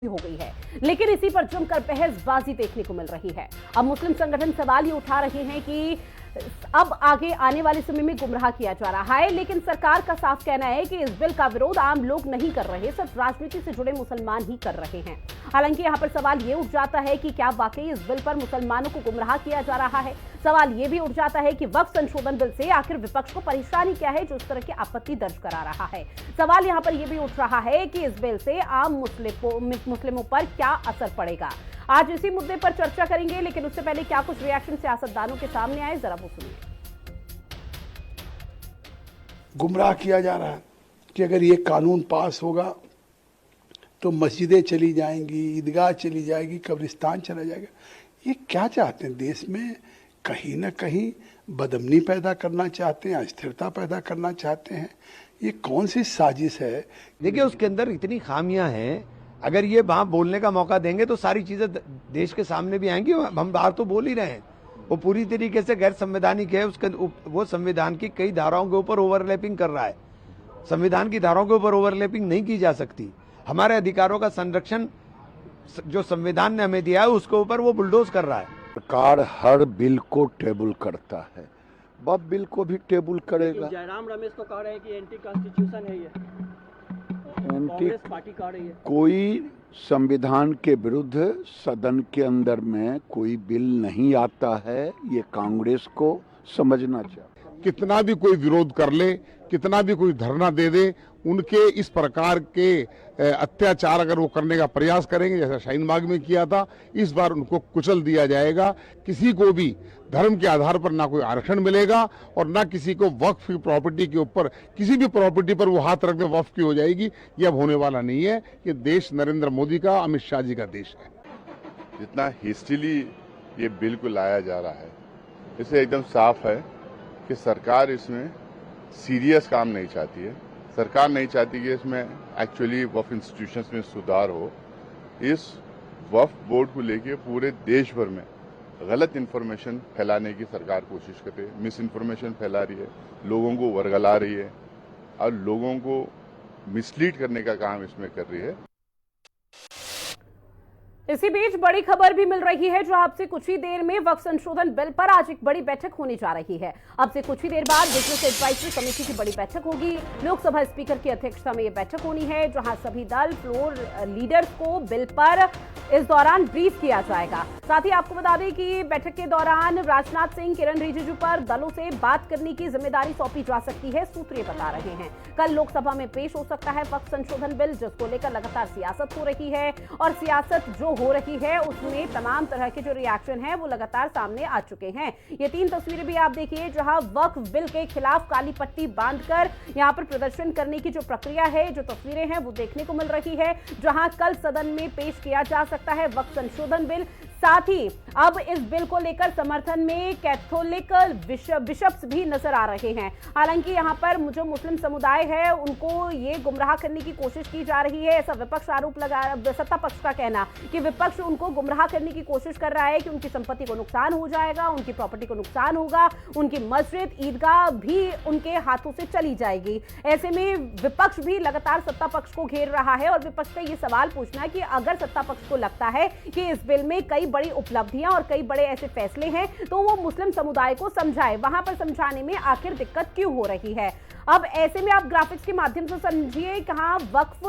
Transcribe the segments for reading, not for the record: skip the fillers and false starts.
हो गई है, लेकिन इसी पर जमकर बहसबाजी देखने को मिल रही है। अब मुस्लिम संगठन सवाल ये उठा रहे हैं कि अब आगे आने वाले समय में गुमराह किया जा रहा है, लेकिन सरकार का साफ कहना है कि इस बिल का विरोध आम लोग नहीं कर रहे, सिर्फ राजनीति से जुड़े मुसलमान ही कर रहे हैं। हालांकि यहाँ पर सवाल ये उठ जाता है कि क्या वाकई इस बिल पर मुसलमानों को गुमराह किया जा रहा है। सवाल ये भी उठ जाता है कि वक्फ संशोधन बिल से आखिर विपक्ष को परेशानी क्या है जो इस तरह की आपत्ति दर्ज करा रहा है। सवाल यहाँ पर यह भी उठ रहा है कि इस बिल से आम मुस्लिमों पर क्या असर पड़ेगा। आज इसी मुद्दे पर चर्चा करेंगे, लेकिन उससे पहले क्या कुछ रिएक्शन सियासतदानों के सामने आए, जरा वो सुनिए। गुमराह किया जा रहा है कि अगर ये कानून पास होगा तो मस्जिदें चली जाएंगी, ईदगाह चली जाएगी, कब्रिस्तान चला जाएगा। ये क्या चाहते हैं? देश में कहीं ना कहीं बदअमनी पैदा करना चाहते हैं, अस्थिरता पैदा करना चाहते हैं। ये कौन सी साजिश है? देखिए, उसके अंदर इतनी खामियां हैं। अगर ये वहां बोलने का मौका देंगे तो सारी चीजें देश के सामने भी आएंगी। हम बाहर तो बोल ही रहे हैं, वो पूरी तरीके से गैर संवैधानिक है। उसके वो संविधान की कई धाराओं के ऊपर ओवरलैपिंग कर रहा है। संविधान की धाराओं के ऊपर ओवरलैपिंग नहीं की जा सकती। हमारे अधिकारों का संरक्षण जो संविधान ने हमें दिया है उसके ऊपर वो बुलडोज कर रहा है। सरकार हर बिल को टेबल करता है, वह बिल को भी टेबल करेगा। जयराम रमेश तो कह रहे हैं कि एंटी कॉन्स्टिट्यूशन है, ये एंटी पार्टी कह रही है। कोई संविधान के विरुद्ध सदन के अंदर में कोई बिल नहीं आता है, ये कांग्रेस को समझना चाहिए। कितना भी कोई विरोध कर ले, कितना भी कोई धरना दे दे, उनके इस प्रकार के अत्याचार अगर वो करने का प्रयास करेंगे, जैसा शाहीन बाग में किया था, इस बार उनको कुचल दिया जाएगा। किसी को भी धर्म के आधार पर ना कोई आरक्षण मिलेगा और ना किसी को वक्फ की प्रॉपर्टी के ऊपर, किसी भी प्रॉपर्टी पर वो हाथ रख दे वक्फ की हो जाएगी। ये अब होने वाला नहीं है। ये देश नरेंद्र मोदी का, अमित शाह जी का देश है। जितना हिस्ट्रीली ये बिल को लाया जा रहा है, इससे एकदम साफ है कि सरकार इसमें सीरियस काम नहीं चाहती है। सरकार नहीं चाहती कि इसमें एक्चुअली वक्फ इंस्टीट्यूशंस में सुधार हो। इस वक्फ बोर्ड को लेके पूरे देश भर में गलत इन्फॉर्मेशन फैलाने की सरकार कोशिश करती है, मिस इन्फॉर्मेशन फैला रही है, लोगों को वर्गला रही है और लोगों को मिसलीड करने का काम इसमें कर रही है। इसी बीच बड़ी खबर भी मिल रही है, जो आपसे कुछ ही देर में वक्फ संशोधन बिल पर आज एक बड़ी बैठक होने जा रही है। अब से कुछ ही देर बाद बिजनेस एडवाइजरी कमेटी की बड़ी बैठक होगी। लोकसभा स्पीकर की अध्यक्षता में यह बैठक होनी है, जहां सभी दल फ्लोर लीडर्स को बिल पर इस दौरान ब्रीफ किया जाएगा। साथ ही आपको बता दें कि बैठक के दौरान राजनाथ सिंह, किरण रिजिजू पर दलों से बात करने की जिम्मेदारी सौंपी जा सकती है, सूत्र बता रहे हैं। कल लोकसभा में पेश हो सकता है वक्फ संशोधन बिल, जिसको लेकर लगातार सियासत हो रही है और सियासत जो हो रही है उसमें तमाम तरह के जो रिएक्शन है वो लगातार सामने आ चुके हैं। ये 3 तस्वीरें भी आप देखिए, जहां वक्फ बिल के खिलाफ काली पट्टी बांधकर यहां पर प्रदर्शन करने की जो प्रक्रिया है, जो तस्वीरें हैं वो देखने को मिल रही है, जहां कल सदन में पेश किया जा सकता है वक्फ संशोधन बिल। साथ ही अब इस बिल को लेकर समर्थन में कैथोलिक बिशप्स भी नजर आ रहे हैं। हालांकि यहां पर जो मुस्लिम समुदाय है उनको ये गुमराह करने की कोशिश की जा रही है, ऐसा विपक्ष आरोप लगा, सत्ता पक्ष का कहना कि विपक्ष उनको गुमराह करने की कोशिश कर रहा है कि उनकी संपत्ति को नुकसान हो जाएगा, उनकी प्रॉपर्टी को नुकसान होगा, उनकी मस्जिद, ईदगाह भी उनके हाथों से चली जाएगी। ऐसे में विपक्ष भी लगातार सत्ता पक्ष को घेर रहा है और विपक्ष का ये सवाल पूछना कि अगर सत्ता पक्ष को लगता है कि इस बिल में कई बड़ी उपलब्धियां और कई बड़े ऐसे फैसले हैं, तो वो मुस्लिम समुदाय को समझाए। वहां पर समझाने में आखिर दिक्कत क्यों हो रही है? अब ऐसे में आप ग्राफिक्स के माध्यम से समझिए कहां वक्फ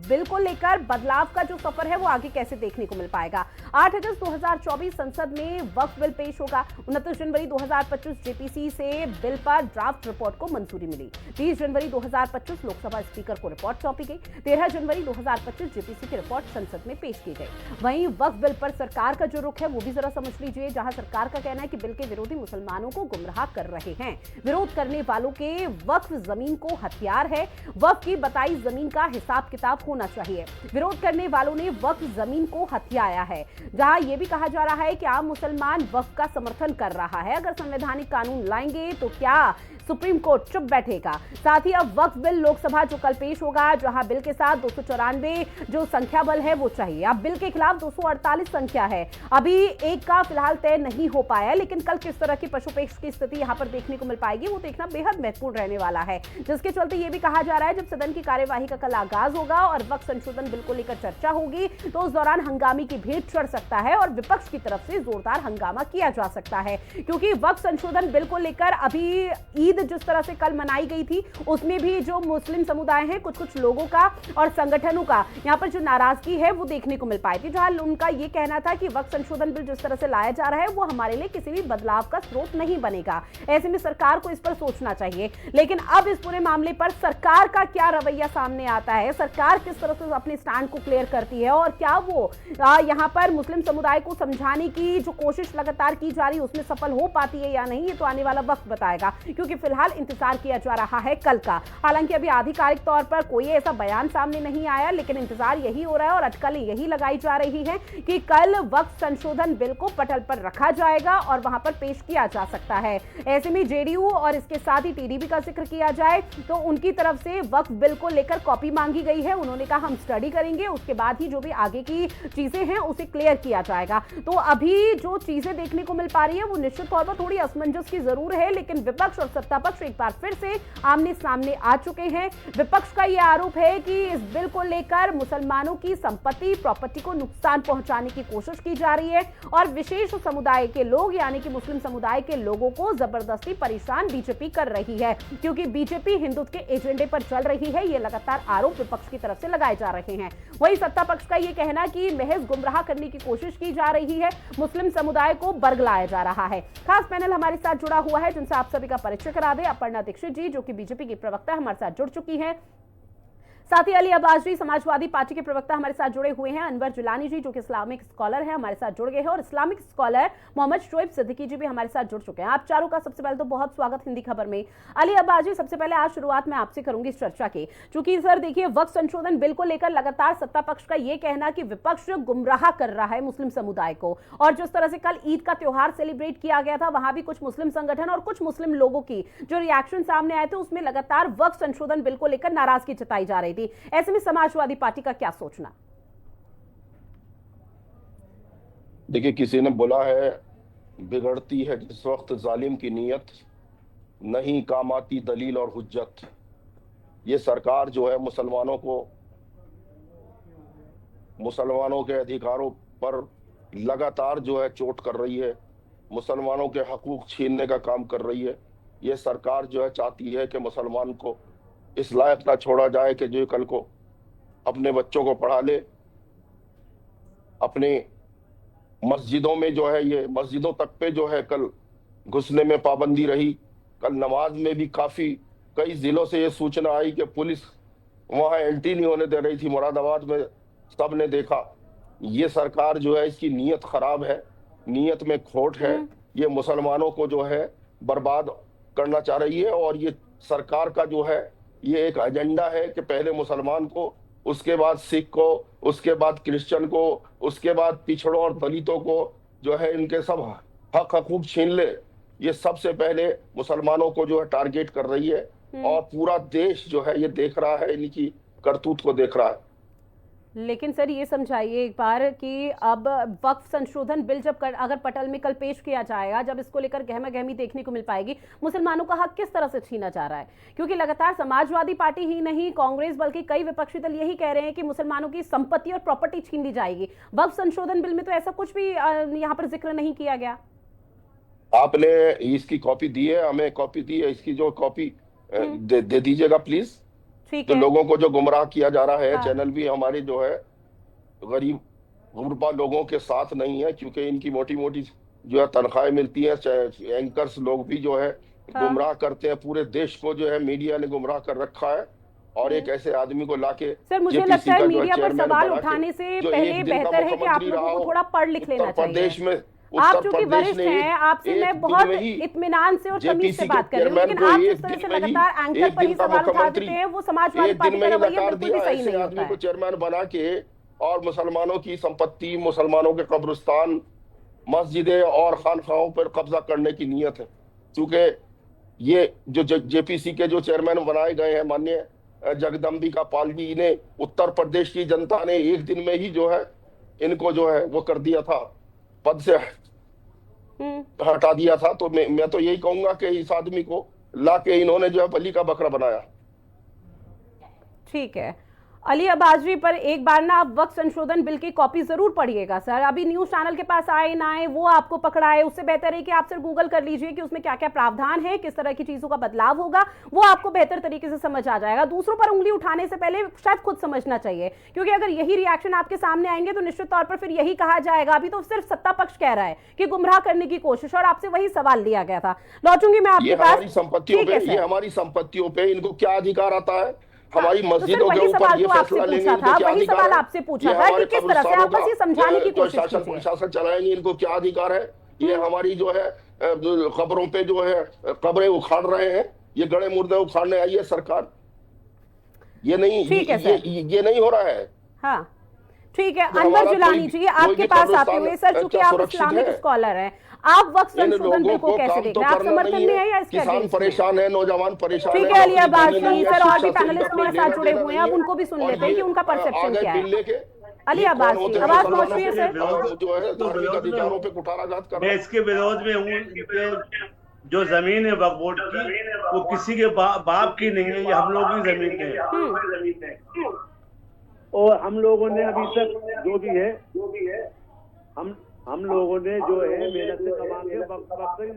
बिल को लेकर बदलाव का जो सफर है वो आगे कैसे देखने को मिल पाएगा। 8 अगस्त 2024 संसद में वक्फ बिल पेश होगा। 29 जनवरी 2025 जेपीसी से बिल पर ड्राफ्ट रिपोर्ट को मंजूरी मिली। 30 जनवरी 2025 लोकसभा स्पीकर को रिपोर्ट सौंपी गई। 13 जनवरी 2025 जेपीसी की रिपोर्ट संसद में पेश की गई। वहीं वक्फ बिल पर सरकार का जो रुख है वो भी जरा समझ लीजिए, जहां सरकार का कहना है कि बिल के विरोधी मुसलमानों को गुमराह कर रहे हैं। विरोध करने वालों के वक्फ जमीन को हथियार है, वक्फ की बताई जमीन का हिसाब किताब होना चाहिए। विरोध करने वालों ने वक्फ जमीन को हथियाया है, जहां यह भी कहा जा रहा है कि आम मुसलमान वक्फ का समर्थन कर रहा है। अगर संवैधानिक कानून लाएंगे तो क्या सुप्रीम कोर्ट चुप बैठेगा। साथ ही अब वक्फ बिल लोकसभा जो कल पेश होगा, जहां बिल के साथ 294 जो संख्या बल है वो चाहिए। अब बिल के खिलाफ 248 संख्या है। अभी एक का फिलहाल तय नहीं हो पाया, लेकिन कल किस तरह की पशुपेश की स्थिति यहां पर देखने को मिल पाएगी वो देखना बेहद महत्वपूर्ण रहने वाला है। जिसके चलते ये भी कहा जा रहा है जब सदन की कार्यवाही का कल आगाज होगा और वक्फ संशोधन बिल को लेकर चर्चा होगी तो उस दौरान हंगामे की भीड़ चढ़ सकता है और विपक्ष की तरफ से जोरदार हंगामा किया जा सकता है, क्योंकि वक्फ संशोधन बिल को लेकर अभी ईद जिस तरह से कल मनाई गई थी उसमें भी जो मुस्लिम समुदाय है कुछ लोगों का और संगठनों का यहां पर जो नाराजगी है वो देखने को मिल पाई थी, जहां उनका ये कहना था कि वक्फ संशोधन बिल जिस तरह से लाया जा रहा है वो हमारे लिए किसी भी बदलाव का स्रोत नहीं बनेगा। ऐसे में सरकार को इस पर सोचना चाहिए। लेकिन अब इस पूरे मामले पर सरकार का क्या रवैया सामने आता है, सरकार किस तरह से अपने स्टैंड को क्लियर करती है और क्या वो यहां पर मुस्लिम समुदाय को समझाने की जो कोशिश लगातार की जा रही है उसमें सफल हो पाती है या नहीं, ये तो आने वाला वक्त बताएगा, क्योंकि फिलहाल इंतजार किया जा रहा है कल का। हालांकि अभी आधिकारिक तौर पर कोई ऐसा बयान सामने नहीं आया, लेकिन इंतजार यही हो रहा है और अटकलें यही लगाई जा रही है कि कल वक्फ संशोधन बिल को पटल पर रखा जाएगा और वहां पर पेश किया जा सकता है। ऐसे में जेडीयू और इसके साथ ही टीडीपी का जिक्र किया जाए तो उनकी तरफ से वक्फ बिल को लेकर कॉपी मांगी गई है। उन्होंने कहा हम स्टडी करेंगे, उसके बाद ही जो भी आगे की चीजें हैं उसे क्लियर किया जाएगा। तो अभी जो चीजें देखने को मिल पा रही है वो निश्चित तौर पर थोड़ी असमंजस की जरूर है, लेकिन विपक्ष और सत्ता पक्ष एक बार फिर से आमने सामने आ चुके हैं। विपक्ष का यह आरोप है कि इस बिल को लेकर मुसलमानों की संपत्ति प्रॉपर्टी को नुकसान पहुंचाने की कोशिश की जा रही है और विशेष समुदाय के लोग यानी कि मुस्लिम समुदाय के लोगों को जबरदस्ती परेशान बीजेपी कर रही है, क्योंकि बीजेपी हिंदुत्व के एजेंडे पर चल रही है। ये लगातार आरोप विपक्ष की तरफ से लगाए जा रहे हैं। वहीं सत्ता पक्ष का यह कहना कि महज गुमराह करने की कोशिश की जा रही है, मुस्लिम समुदाय को बरगलाया जा रहा है। खास पैनल हमारे साथ जुड़ा हुआ है जिनसे आप सभी का परिचय करा दे। अपर्णा दीक्षित जी जो कि बीजेपी की प्रवक्ता हमारे साथ जुड़ चुकी हैं, साथ ही अली अब्बास जी समाजवादी पार्टी के प्रवक्ता हमारे साथ जुड़े हुए हैं, अनवर जिलानी जी जो कि इस्लामिक स्कॉलर है हमारे साथ जुड़ गए हैं और इस्लामिक स्कॉलर मोहम्मद शोएब सिद्दीकी जी भी हमारे साथ जुड़ चुके हैं। आप चारों का सबसे पहले तो बहुत स्वागत हिंदी खबर में। अली अब्बास जी, सबसे पहले आज शुरुआत में आपसे करूंगी इस चर्चा की, चूंकि सर देखिए वक्फ संशोधन बिल को लेकर लगातार सत्ता पक्ष का यह कहना कि विपक्ष गुमराह कर रहा है मुस्लिम समुदाय को, और जिस तरह से कल ईद का त्योहार सेलिब्रेट किया गया था वहां भी कुछ मुस्लिम संगठन और कुछ मुस्लिम लोगों की जो रिएक्शन सामने आए थे उसमें लगातार वक्फ संशोधन बिल को लेकर नाराजगी जताई जा रही थी। ऐसे में समाजवादी पार्टी का क्या सोचना? देखिए, किसी ने बोला है बिगड़ती है जिस वक्त जालिम की नीयत, नहीं काम आती दलील और हुज्जत। ये सरकार जो है मुसलमानों के अधिकारों पर लगातार जो है चोट कर रही है, मुसलमानों के हकूक छीनने का काम कर रही है। ये सरकार जो है चाहती है कि मुसलमान को इस लायक ना छोड़ा जाए कि जो कल को अपने बच्चों को पढ़ा ले। अपने मस्जिदों में जो है ये मस्जिदों तक पे जो है कल घुसने में पाबंदी रही। कल नमाज में भी कई जिलों से ये सूचना आई कि पुलिस वहां एंट्री नहीं होने दे रही थी। मुरादाबाद में सब ने देखा। ये सरकार जो है इसकी नीयत खराब है, नीयत में खोट है। ये मुसलमानों को जो है बर्बाद करना चाह रही है और ये सरकार का जो है ये एक एजेंडा है कि पहले मुसलमान को, उसके बाद सिख को, उसके बाद क्रिश्चियन को, उसके बाद पिछड़ों और दलितों को जो है इनके सब हक हकूक छीन ले। ये सबसे पहले मुसलमानों को जो है टारगेट कर रही है और पूरा देश जो है ये देख रहा है, इनकी करतूत को देख रहा है। लेकिन सर ये समझाइए एक बार कि अब वक्फ संशोधन बिल जब अगर पटल में कल पेश किया जाएगा, जब इसको लेकर गहमा गहमी देखने को मिल पाएगी, मुसलमानों का हक किस तरह से छीना जा रहा है? क्योंकि लगातार समाजवादी पार्टी ही नहीं, कांग्रेस बल्कि कई विपक्षी दल यही कह रहे हैं कि मुसलमानों की संपत्ति और प्रॉपर्टी छीन ली जाएगी। वक्फ संशोधन बिल में तो ऐसा कुछ भी यहाँ पर जिक्र नहीं किया गया। आपने इसकी कॉपी दी है, हमें कॉपी दी है, इसकी जो कॉपी दे दीजिएगा प्लीज। तो लोगों को जो गुमराह किया जा रहा है, हाँ। चैनल भी हमारे जो है गरीब गुरबा लोगों के साथ नहीं है, क्योंकि इनकी मोटी मोटी जो है तनख्वाहें मिलती है। एंकर्स लोग भी जो है हाँ। गुमराह करते हैं। पूरे देश को जो है मीडिया ने गुमराह कर रखा है और एक ऐसे आदमी को लाके, सर मुझे लगता है मीडिया पर सवाल उठाने से पहले बेहतर है कि आप लोगों को थोड़ा पढ़ लिख लेना चाहिए। प्रदेश में आप चूंकि वरिष्ठ हैं, आपसे मैं बहुत इत्मीनान से और तमीज से बात कर रही हूँ, लेकिन आप जिस तरह से लगातार एंकर पर ही सवाल उठा देते हैं, वो समाजवादी पार्टी का रवैया बिल्कुल भी सही नहीं होता है। चेयरमैन बना के और मुसलमानों की संपत्ति, मुसलमानों के कब्रिस्तान, मस्जिदें और खानखाहों पर कब्जा करने की नीयत है। क्योंकि ये जो जेपीसी के जो चेयरमैन बनाए गए हैं माननीय जगदम्बिका पाल जी, इन्हें उत्तर प्रदेश की जनता ने एक दिन में ही जो है इनको जो है वो कर दिया था, पद से हटा दिया था। तो मैं तो यही कहूंगा कि इस आदमी को लाके इन्होंने जो है बलि का बकरा बनाया। ठीक है, अली अब्बासी पर एक बार ना आप वक्त संशोधन बिल की कॉपी जरूर पढ़िएगा सर। अभी न्यूज चैनल के पास आए ना आए वो आपको पकड़ाए, उससे बेहतर है कि आप सर गूगल कर लीजिए कि उसमें क्या क्या प्रावधान है, किस तरह की चीजों का बदलाव होगा, वो आपको बेहतर तरीके से समझ आ जाएगा। दूसरों पर उंगली उठाने से पहले शायद खुद समझना चाहिए, क्योंकि अगर यही रिएक्शन आपके सामने आएंगे तो निश्चित तौर पर फिर यही कहा जाएगा। अभी तो सिर्फ सत्ता पक्ष कह रहा है कि गुमराह करने की कोशिश, और आपसे वही सवाल लिया गया था। लौटूंगी मैं आपके पास। हमारी संपत्तियों पे इनको क्या अधिकार आता है? हमारी मस्जिदों के ऊपर ये फैसला लेंगे, इनको क्या वही अधिकार सवाल है? आपसे पूछा था कि किस तरह से आप बस ये समझाने की कोशिश शासन कीजिए। प्रशासन चलाएंगे, इनको क्या अधिकार है? ये हमारी जो है खबरों पे जो है कब्रें उखाड़ रहे हैं, ये गड़े मुर्दे उखाड़ने आई है सरकार। ये नहीं, ये नहीं हो रहा है। हाँ ठीक है, अनवर जिलानी जी आपके पास आते हुए सर, चूंकि आप इस्लामिक स्कॉलर हैं, आप वक्त संशोधन बिल को कैसे देख रहे हैं? आप समर्थन में है या इसके किसान परेशान है, नौजवान परेशान है। ठीक है, अली अब्बासी सर और भी पैनलिस्ट मेरे साथ जुड़े हुए हैं, अब उनको भी सुन लेते हैं कि उनका परसेप्शन क्या है। अली अब्बासी आवाज पहुंच रही है सर? जो है धार्मिक अधिकारों पे कुठाराघात कर रहे हैं। मैं इसके विरोध में हूँ। इनके जो जमीन है वक्फ बोर्ड की, वो किसी के बाप की नहीं है, ये हम लोग की जमीन है। और हम लोगों ने अभी तक जो भी है हम लोगों ने जो है मेहनत से कमा के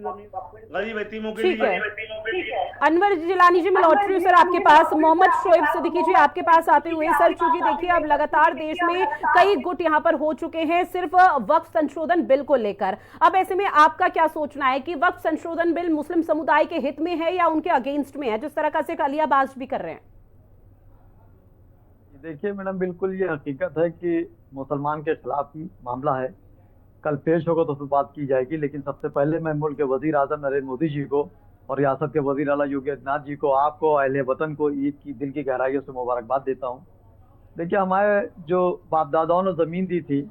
गरीब यतीमों के लिए। अनवर जिलानी जी मैं लौट रही हूँ सर आपके पास। मोहम्मद शोएब सिद्दीकी जी आपके पास आते हुए सर, चूंकि देखिए अब लगातार देश में कई गुट यहाँ पर हो चुके हैं सिर्फ वक्फ संशोधन बिल को लेकर। अब ऐसे में आपका क्या सोचना है कि वक्फ संशोधन बिल मुस्लिम समुदाय के हित में है या उनके अगेंस्ट में है, जिस तरह का से अली अब्बासी भी कर रहे हैं? देखिए मैडम, बिल्कुल ये हकीकत है कि मुसलमान के खिलाफ ही मामला है। कल पेश होगा तो फिर बात की जाएगी, लेकिन सबसे पहले मैं मुल्क के वजीर आजम नरेंद्र मोदी जी को और रियासत के वजीर आला योगी आदित्यनाथ जी को, आपको, अहले वतन को ईद की दिल की गहराइयों से मुबारकबाद देता हूँ। देखिए हमारे जो बाप दादाओं ने ज़मीन दी थी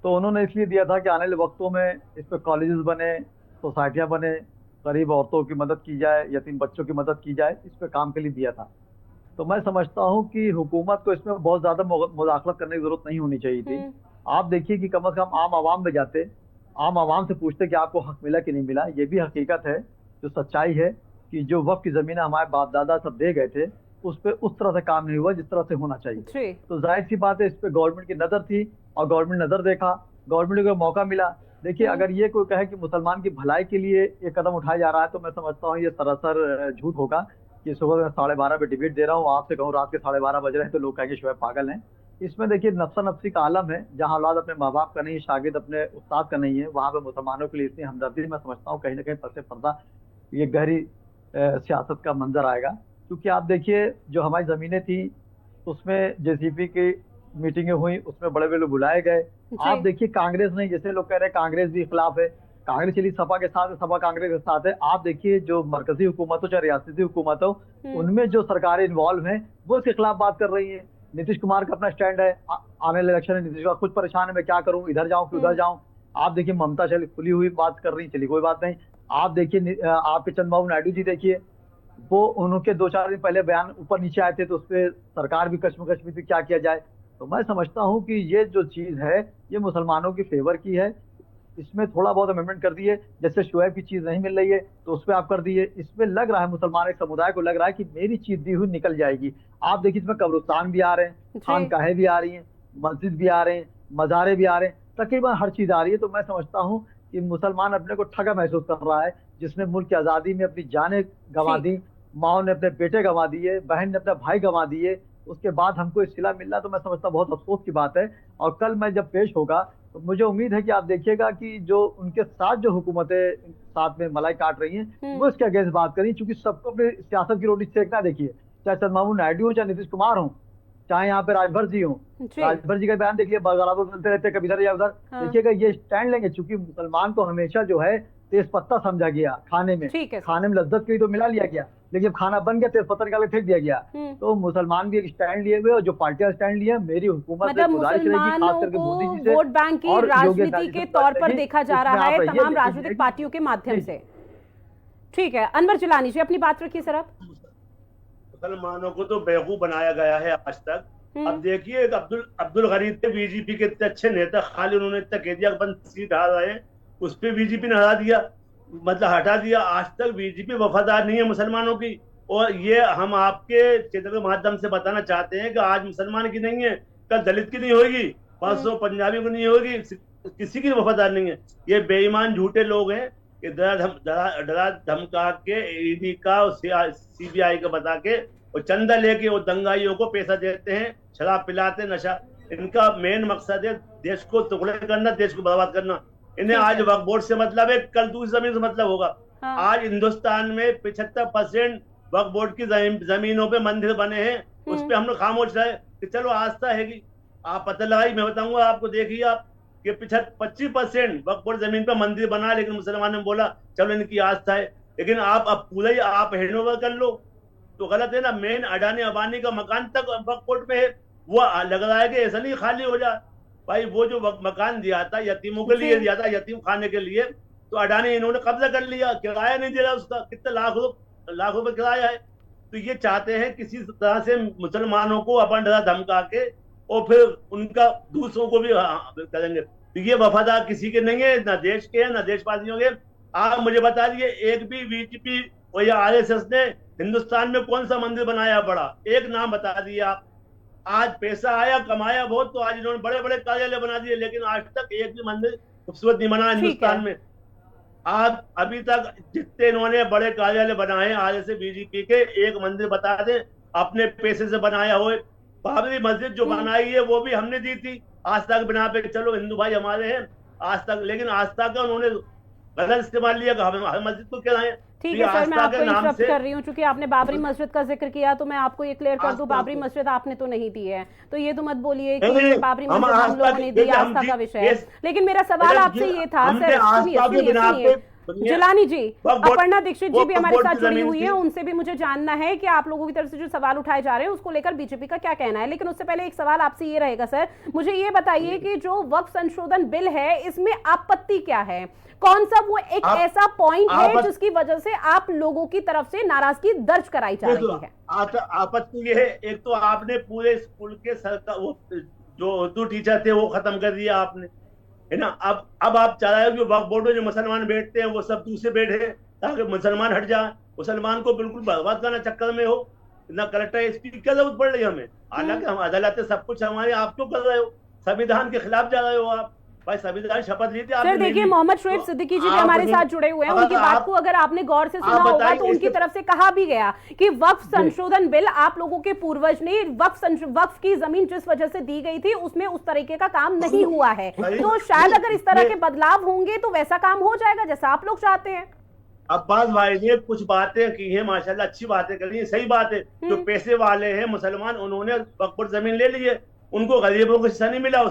तो उन्होंने इसलिए दिया था कि आने वाले वक्तों में इस पर कॉलेजेस बने, सोसाइटियाँ बने, गरीब औरतों की मदद की जाए, यतीम बच्चों की मदद की जाए, इस पर काम के लिए दिया था। तो मैं समझता हूं कि हुकूमत को इसमें बहुत ज्यादा मुदाखलत करने की जरूरत नहीं होनी चाहिए थी। आप देखिए कि कम से कम आम आवाम में जाते, आम आवाम से पूछते कि आपको हक मिला कि नहीं मिला। ये भी हकीकत है, जो सच्चाई है कि जो वक्त की जमीनें हमारे बाप दादा सब दे गए थे उस पर उस तरह से काम नहीं हुआ जिस तरह से होना चाहिए। तो जाहिर सी बात है इस पर गवर्नमेंट की नजर थी और गवर्नमेंट नजर देखा, गवर्नमेंट को मौका मिला। देखिए अगर ये कोई कहे कि मुसलमान की भलाई के लिए ये कदम उठाया जा रहा है तो मैं समझता हूँ ये सरासर झूठ होगा। कि सुबह मैं 12:30 पे डिबेट दे रहा हूँ, आपसे कहूँ रात के 12:30 बज रहे हैं तो लोग कहेंगे शोएब पागल हैं। इसमें देखिए नफ्सा नफ्सी का आलम है, जहाँ औलाद अपने माँ बाप का नहीं, शागिर्द अपने उस्ताद का नहीं है, वहाँ पे मुसलमानों के लिए इतनी हमदर्दी मैं समझता हूँ कहीं ना कहीं पसे पर्दा ये गहरी सियासत का मंजर आएगा। क्योंकि आप देखिए जो हमारी ज़मीनें थी उसमें JCP की मीटिंगें हुई, उसमें बड़े बड़े लोग बुलाए गए। आप देखिए कांग्रेस नहीं, जैसे लोग कह रहे हैं कांग्रेस भी खिलाफ है, कांग्रेस चली सपा के साथ है, सपा कांग्रेस के साथ है। आप देखिए जो मरकजी हुकूमत हो चाहे रियासती हुकूमत हो, उनमें जो सरकारें इन्वॉल्व हैं वो इसके खिलाफ बात कर रही है। नीतीश कुमार का अपना स्टैंड है, आने वाले इलेक्शन में नीतीश कुमार खुद परेशान है, मैं क्या करूं, इधर जाऊं कि उधर जाऊं। आप देखिए ममता चली खुली हुई बात कर रही, चली कोई बात नहीं। आप देखिए आपके चंद्रबाबू नायडू जी देखिए, वो उनके 2-4 दिन पहले बयान ऊपर नीचे आए थे तो उस पर सरकार भी कश्मकश में थी क्या किया जाए। तो मैं समझता हूँ कि ये जो चीज है ये मुसलमानों की फेवर की है, इसमें थोड़ा बहुत अमेंडमेंट कर दिए। जैसे शोएब की चीज नहीं मिल रही है तो उस पर आप कर दिए। इसमें लग रहा है मुसलमान एक समुदाय को लग रहा है कि मेरी चीज दी हुई निकल जाएगी। आप देखिए इसमें कब्रिस्तान भी आ रहे हैं, खानकाहें भी आ रही हैं, मस्जिद भी आ रहे हैं, मज़ारे भी आ रहे हैं, तकरीबन हर चीज आ रही है। तो मैं समझता हूँ कि मुसलमान अपने को ठगा महसूस कर रहा है, जिसने मुल्क की आज़ादी में अपनी जानें गंवा दी, माओ ने अपने बेटे गंवा दिए, बहन ने अपने भाई गंवा दिए, उसके बाद हमको इस सिला मिलना तो मैं समझता बहुत अफसोस की बात है। और कल मैं जब पेश होगा तो मुझे उम्मीद है कि आप देखिएगा कि जो उनके साथ जो हुकूमतें साथ में मलाई काट रही हैं वो इसके अगेंस्ट बात करें, क्योंकि सबको अपने सियासत की रोटी सेकना। देखिए चाहे चंद्रबाबू नायडू हो, चाहे नीतीश कुमार हो, चाहे यहाँ पे राजभर जी हो, राजभर जी का बयान देखिए, बराबर बोलते रहते कभी इधर या उधर। देखिएगा ये स्टैंड लेंगे, चूंकि मुसलमान को हमेशा जो है तेज पत्ता समझा गया, खाने में लज्जत के लिए तो मिला लिया गया, लेकिन जब खाना बन गया तेज पत्ता निकाल के फेंक दिया गया। तो मुसलमान भी एक स्टैंड लिए हुए और जो पार्टियां स्टैंड लिए, मेरी हुकूमत से गुजारिश रहेगी खास करके मोदी जी से, वोट बैंक की राजनीति के तौर पर देखा जा रहा है तमाम राजनीतिक पार्टियों के माध्यम से। ठीक है, अनवर जिलानी जी अपनी बात रखिए सर आप। मुसलमानों को तो बेवकूफ बनाया गया है आज तक। अब देखिए अब्दुल गनी थे बीजेपी के इतने अच्छे नेता, खाली उन्होंने इतना कह दिया सीट हार रहे हैं, उस पर बीजेपी ने हरा दिया, मतलब हटा दिया। आज तक बीजेपी वफादार नहीं है मुसलमानों की। और ये हम आपके क्षेत्र के माध्यम से बताना चाहते हैं कि आज मुसलमान की नहीं है, कल दलित की नहीं होगी, 500 पंजाबी की नहीं होगी, किसी की वफादार नहीं है। ये बेईमान झूठे लोग हैं कि डरा धमका के ईडी का और सीबीआई का बता के और चंदा लेके वो दंगाइयों को पैसा देते हैं, शराब पिलाते, नशा। इनका मेन मकसद है देश को टुकड़े करना, देश को बर्बाद करना। इन्हें आज वक्फ बोर्ड से मतलब है, कल दूसरी जमीन से मतलब होगा। आज हिंदुस्तान में 75% वक्फ बोर्ड की जमीनों पे मंदिर बने हैं, उस पे हम लोग खामोश रहे कि चलो आस्था हैगी। आप पता लगाई, मैं बताऊंगा आपको, देखिए आप कि 25% वक्फ बोर्ड जमीन पे मंदिर बना, लेकिन मुसलमान ने बोला चलो इनकी आस्था है। लेकिन आप अब पूरा ही आप हैंड ओवर कर लो तो गलत है ना। मेन अडानी अबानी का मकान तक वक्फ बोर्ड में है, वो लग रहा है कि ऐसा नहीं खाली हो जाए। भाई वो जो मकान दिया था यतीमों के लिए दिया था, यतीम खाने के लिए, तो अडानी इन्होंने कब्जा कर लिया, किराया नहीं दे रहा उसका, कितने लाख रुपए किराया है। तो ये चाहते हैं किसी तरह से मुसलमानों को अपन डरा धमका के और फिर उनका दूसरों को भी करेंगे। तो ये वफादार किसी के नहीं है, ना देश के हैं ना देशवासियों के। आप मुझे बता दिए एक भी बीजेपी और या आरएसएस ने हिंदुस्तान में कौन सा मंदिर बनाया बड़ा, एक नाम बता दिए आप। आज पैसा आया, कमाया बहुत, तो आज इन्होंने बड़े बड़े कार्यालय बना दिए, लेकिन आज तक एक भी मंदिर खूबसूरत नहीं बना हिंदुस्तान में। आज अभी तक जितने इन्होंने बड़े कार्यालय बनाए हैं आरएसएस बीजेपी के, एक मंदिर बता दें अपने पैसे से बनाया हो। बाबरी मस्जिद जो बनाई है वो भी हमने दी थी आस्था के बिना पे, चलो हिंदू भाई हमारे हैं आज तक, लेकिन आस्था का उन्होंने गलत इस्तेमाल लिया कि हमें मस्जिद को कहलाएं। ठीक है सर, मैं आपको इंटरप्ट कर रही हूँ, क्योंकि आपने बाबरी मस्जिद का जिक्र किया तो मैं आपको ये क्लियर कर दूं, बाबरी मस्जिद आपने तो नहीं दी है, तो ये तो मत बोलिए कि बाबरी मस्जिद हम लोगों ने दी, आस्था का विषय है। लेकिन मेरा सवाल आपसे ये था सर, सुनिए जिलानी जी, अपर्णा दीक्षित जी भी हमारे साथ जुड़ी हुई है, उनसे भी मुझे जानना है कि आप लोगों की तरफ से जो सवाल उठाए जा रहे हैं उसको लेकर बीजेपी का क्या कहना है। लेकिन उससे पहले एक सवाल आपसे ये रहेगा सर, मुझे ये बताइए कि जो वक्फ संशोधन बिल है इसमें आपत्ति क्या है, कौन सा वो एक ऐसा पॉइंट है जिसकी वजह से आप लोगों की तरफ से नाराजगी दर्ज कराई जा रही है? आपत्ति ये है, एक तो आपने पूरे स्कूल के सरकार वो जो उर्दू टीचर थे वो खत्म कर दिया आपने, है ना। अब आप चाह रहे हो कि वक्फ बोर्ड में जो मुसलमान बैठते हैं वो सब दूसरे बैठे ताकि मुसलमान हट जाए, मुसलमान को बिल्कुल बर्बाद करना चक्कर में हो ना। कलेक्टर एसपी की क्या जरूरत पड़ रही है हमें, हालांकि हम अदालतें सब कुछ हमारे, आप क्यों कर रहे हो, संविधान के खिलाफ जा रहे हो आप। भाई संविधान शपथ ली थी आपने। सर देखिए मोहम्मद शोएब सिद्दीकी जी भी हमारे साथ जुड़े हुए हैं, उनकी बात को अगर आपने गौर से सुना होगा तो उनकी तरफ से कहा भी गया कि वक्फ संशोधन बिल आप लोगों के पूर्वज ने वक्फ की जमीन जिस वजह से दी गई थी उसमें उस तरीके का काम नहीं हुआ है, तो शायद अगर इस तरह के बदलाव होंगे तो वैसा काम हो जाएगा जैसा आप लोग चाहते हैं। अब्बास भाई ने कुछ बातें की हैं, माशाल्लाह अच्छी बातें करी हैं, सही बात है। जो पैसे वाले हैं मुसलमान, उन्होंने वक्फ पर जमीन ले ली है, उनको गरीबों को हिस्सा नहीं मिला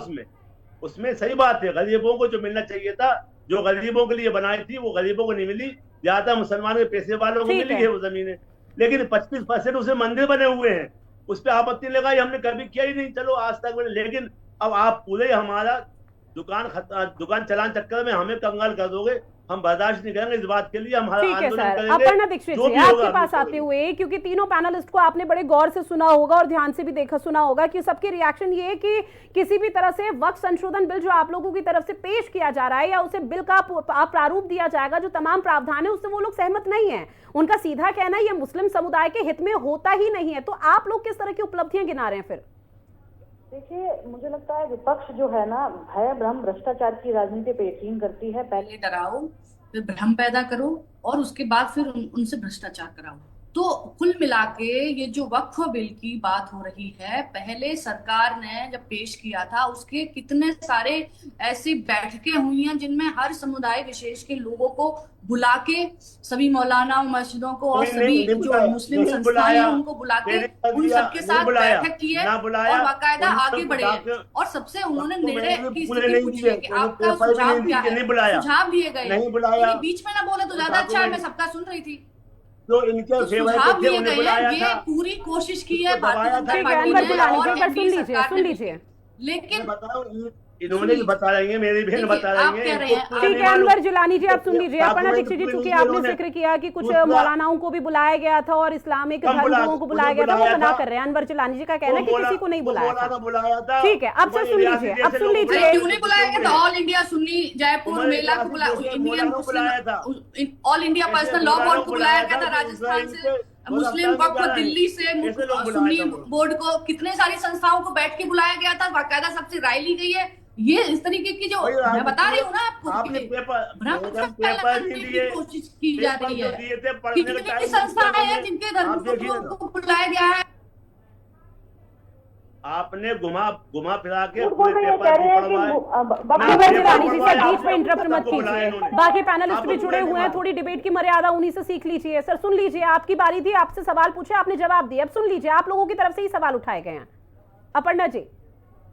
उसमें सही बात है। गरीबों को जो मिलना चाहिए था, जो गरीबों के लिए बनाई थी, वो गरीबों को नहीं मिली, ज्यादा मुसलमान के पैसे वालों को मिली है वो जमीनें। लेकिन 25% उसमें मंदिर बने हुए हैं, उस पर आपत्ति लगाई हमने, कभी किया ही नहीं, चलो आज तक। लेकिन अब आप पूरे हमारा दुकान चलाने चक्कर में हमें कंगाल कर दोगे, हम बर्दाश्त नहीं करेंगे इस बात के लिए, हम आंदोलन करेंगे। अपर्णा दीक्षित जी आपके पास आते हुए, क्योंकि तीनों पैनलिस्ट को आपने बड़े गौर से सुना होगा और ध्यान से भी सुना होगा कि सबके रिएक्शन ये है कि किसी भी तरह से वक्फ संशोधन बिल जो आप लोगों की तरफ से पेश किया जा रहा है या उसे बिल का प्रारूप दिया जाएगा, जो तमाम प्रावधान है उससे वो लोग सहमत नहीं है। उनका सीधा कहना है ये मुस्लिम समुदाय के हित में होता ही नहीं है। तो आप लोग किस तरह की उपलब्धियां गिना रहे हैं फिर? देखिए, मुझे लगता है विपक्ष जो है ना, भय भ्रम भ्रष्टाचार की राजनीति पे यकीन करती है। पहले डराओ, फिर भ्रम पैदा करो और उसके बाद फिर उनसे भ्रष्टाचार कराओ। तो कुल मिला के ये जो वक्फ बिल की बात हो रही है, पहले सरकार ने जब पेश किया था उसके कितने सारे ऐसी बैठकें हुई हैं जिनमें हर समुदाय विशेष के लोगों को बुला के, सभी मौलाना मस्जिदों को और सभी जो मुस्लिम संस्थाएं हैं उनको बुला के उन सबके साथ बैठक की है और बाकायदा आगे बढ़े हैं। और सबसे उन्होंने निर्णय की स्थिति पूछी है कि आपका सुझाव क्या है, सुझाव दिए गए, बीच में ना बोले तो ज्यादा अच्छा है, मैं सबका सुन रही थी। तो इनके सुझाव दिए गए हैं, ये पूरी कोशिश की है भारतीय जनता पार्टी ने, और एनडीए सरकार ने, लेकिन इन्होंने भी बता रही है, मेरी बहन बता आप रही कह है। रहे हैं, ठीक है अनवर जिलानी जी, आप सुन लीजिए। अपर्णा दीक्षित जी, चूंकि आपने उन्होंने- जिक्र किया कि कुछ उसका- मौलानाओं को भी बुलाया गया था और इस्लामिक धर्मगुरुओं को बुलाया गया था, वो मना कर रहे हैं। अनवर जिलानी जी का कहना है कि किसी को नहीं बुलाया था। बुलाया था। ठीक है, अब से सुन लीजिए, अब सुन लीजिए। क्यों नहीं बुलाया गया था? ऑल इंडिया सुन्नी जयपुर मेला को बुलाया, Indian Muslim all India personal law board को बुलाया गया था, राजस्थान से मुस्लिम वक्फ दिल्ली से सुन्नी बोर्ड को, कितने सारी संस्थाओं को बैठ के बुलाया गया था, बाकायदा सबसे राय ली गई है। ये इस तरीके की जो मैं बता रही हूँ ना आपको, आपने पेपर करने की कोशिश की जा रही है। कितनी संस्थाएं हैं जिनके धर्मगुरुओं को बुलाया गया है। आपने घुमा फिरा के झूठ बोल रही है, कह रहे हैं कि अनवर जिलानी जी, सर बीच में इंटरप्ट मत कीजिए। बाकी पैनलिस्ट भी जुड़े हुए हैं, थोड़ी डिबेट की मर्यादा उन्हीं से सीख लीजिए। सर सुन लीजिए, आपकी बारी थी, आपसे सवाल पूछे, आपने जवाब दिया। अब सुन लीजिए, आप लोगों की तरफ से ही सवाल उठाए गए हैं। अपर्णा जी,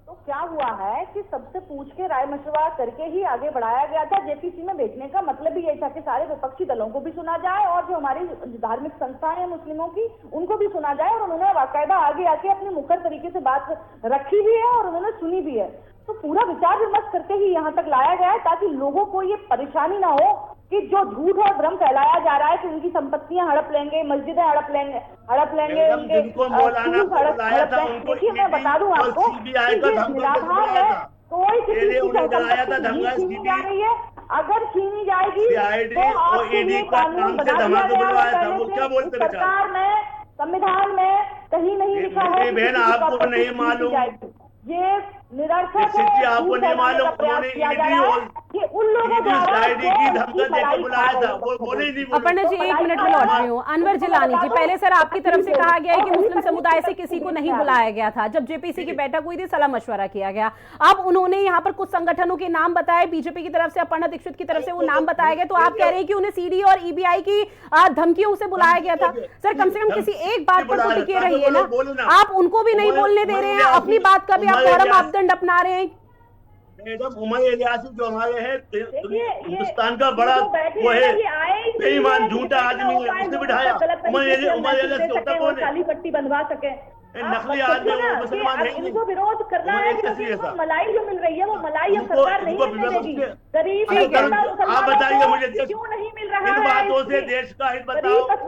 तो क्या हुआ है कि सबसे पूछ के राय मशवरा करके ही आगे बढ़ाया गया था। जेपीसी में भेजने का मतलब भी यही था कि सारे विपक्षी दलों को भी सुना जाए और जो हमारी धार्मिक संस्थाएं हैं मुस्लिमों की, उनको भी सुना जाए। और उन्होंने बाकायदा आगे आके अपनी मुखर तरीके से बात रखी भी है और उन्होंने सुनी भी है। तो पूरा विचार विमर्श करके ही यहाँ तक लाया गया है ताकि लोगों को ये परेशानी ना हो कि जो झूठ और भ्रम फैलाया जा रहा है कि उनकी संपत्तियां हड़प लेंगे, मस्जिदें हड़प लेंगे, उनके देखिए मैं बता दूं आपको, निराधार है, कोई किसी की छीनी जा रही है। अगर छीनी जाएगी तो आपके लिए कानून बना दिया गया है। सरकार में, संविधान में कहीं नहीं लिखा है बहन आपको नहीं मालूम, ये निरर्थक है। आपको नहीं मालूम, उन्होंने उन लोगों अपर्णा जी 1 मिनट में लौट रही हूँ। अनवर जिलानी जी, पहले सर आपकी तरफ से कहा गया है कि मुस्लिम समुदाय से किसी को नहीं बुलाया गया था जब जेपीसी की बैठक हुई थी, सलाह मशवरा किया गया। अब उन्होंने यहाँ पर कुछ संगठनों के नाम बताए, बीजेपी की तरफ से अपर्णा दीक्षित की तरफ से वो नाम बताए गए, तो आप कह रहे हैं कि उन्हें सीडी और ईबीआई की धमकियों से बुलाया गया था। सर कम से कम किसी एक बात पर तो टिके रहिए ना, आप उनको भी नहीं बोलने दे रहे हैं, अपनी बात का भी आप गौरव मापदंड अपना रहे हैं। मैडम उमर इलियासी जो हमारे हैं हिंदुस्तान का बड़ा वो है बेईमान झूठा आदमी है, उसने बिठाया उमर इलियासी होता कौन है? काली पट्टी बंधवा सके, नकली आदमी है, वो मुसलमान है। इनको विरोध करना है कि मलाई जो मिल रही है वो मलाई अब सरकार नहीं मिलने देगी। गरीब आप बताइए मुझे क्यों नहीं मिल रहा इन है? बातों से देश का हित बताओ, आप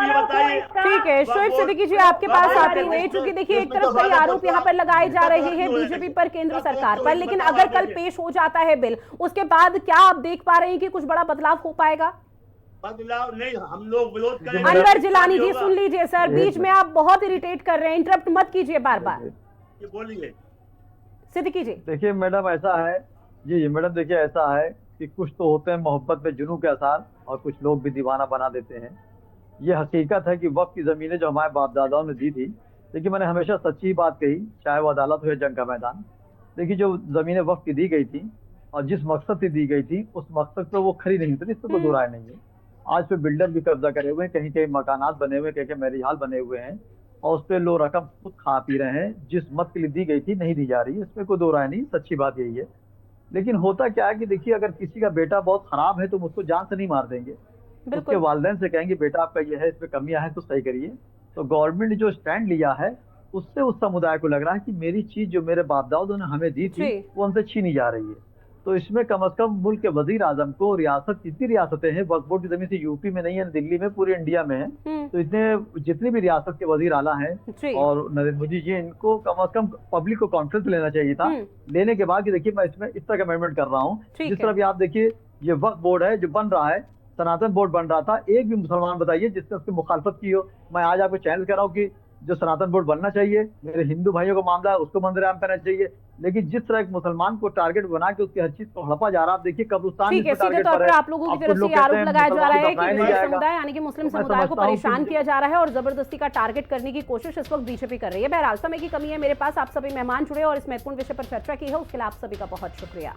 ये बताइए। ठीक है शोएब सिद्दीकी जी, आपके पास आते हुए, क्योंकि देखिए एक तरफ कई आरोप यहाँ पर लगाए जा रहे हैं बीजेपी पर, केंद्र सरकार पर, लेकिन अगर कल पेश हो जाता है बिल, उसके बाद क्या आप देख पा रहे हैं कि कुछ बड़ा बदलाव हो पाएगा? बदलाव नहीं, हम लोग विरोध करेंगे। अनवर जिलानी जी सुन लीजिए सर, बीच में आप बहुत इरिटेट कर रहे हैं, इंटरप्ट मत कीजिए बार बार। ये बोलिए सिद्दीकी जी। देखिए मैडम ऐसा है, जी मैडम देखिए ऐसा है कि कुछ तो होते हैं मोहब्बत में जुनून के आसार और कुछ लोग भी दीवाना बना देते हैं। ये हकीकत है कि वक्त की जमीनें जो हमारे बाप दादाओं ने दी थी, देखिए मैंने हमेशा सच्ची बात कही, चाहे वो अदालत हो या जंग का मैदान। देखिए जो जमीनें वक्त की दी गई थी और जिस मकसद से दी गई थी उस मकसद पर वो खरी नहीं होती, इसमें कोई दो राय नहीं है। आज पे बिल्डर भी कब्जा करे हुए हैं, कहीं कहीं मकानात बने हुए हैं, कहीं मैरिज हॉल बने हुए हैं और उस पर लोग रकम खुद खा पी रहे हैं। जिस मत के लिए दी गई थी नहीं दी जा रही है, इसमें कोई दो राय नहीं, सच्ची बात यही है। लेकिन होता क्या है कि देखिए अगर किसी का बेटा बहुत खराब है तो उसको जान से नहीं मार देंगे, उसके वालिदैन से कहेंगे बेटा आपका ये है, इसमें कमियां हैं तो सही करिए। तो गवर्नमेंट ने जो स्टैंड लिया है उससे उस समुदाय को लग रहा है कि मेरी चीज जो मेरे बाप दादों ने हमें दी थी वो हमसे छीनी जा रही है। तो इसमें कम से कम मुल्क के वजीर आजम को, रियासत जितनी रियासतें हैं, वक्फ बोर्ड की जमीन से यूपी में नहीं है, दिल्ली में, पूरे इंडिया में है, तो इतने जितनी भी रियासत के वजीर आला हैं और नरेंद्र मोदी जी, इनको कम से कम पब्लिक को कॉन्फ्रेंस लेना चाहिए था। लेने के बाद कि देखिए मैं इसमें इस तरह का अमेंडमेंट कर रहा हूँ, जिस तरह भी आप देखिए ये वक्फ बोर्ड है जो बन रहा है, सनातन बोर्ड बन रहा था, एक भी मुसलमान बताइए जिसने उसकी मुखालफत की हो। मैं आज आपको चैलेंज कर रहा हूँ कि जो सनातन बोर्ड बनना चाहिए, मेरे हिंदू भाइयों का मामला है, उसको मंदिर आम करना चाहिए। लेकिन जिस तरह एक मुसलमान को टारगेट बना के उसकी हर चीज को हड़पा जा रहा है, आप देखिए कब्रिस्तान सीधे तौर पर आप लोगों की तरफ से आरोप लगाया जा रहा है कि मुस्लिम समुदाय यानी कि मुस्लिम समुदाय को परेशान किया जा रहा है और जबरदस्ती का टारगेट करने की कोशिश इस वक्त बीजेपी कर रही है। बहरहाल समय की कमी है मेरे पास, आप सभी मेहमान जुड़े और इस महत्वपूर्ण विषय पर चर्चा की है, उसके लिए आप सभी का बहुत शुक्रिया।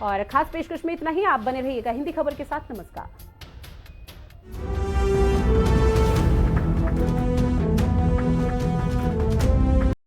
और खास पेशकश में इतना ही, आप बने रहिएगा हिंदी खबर के साथ। नमस्कार।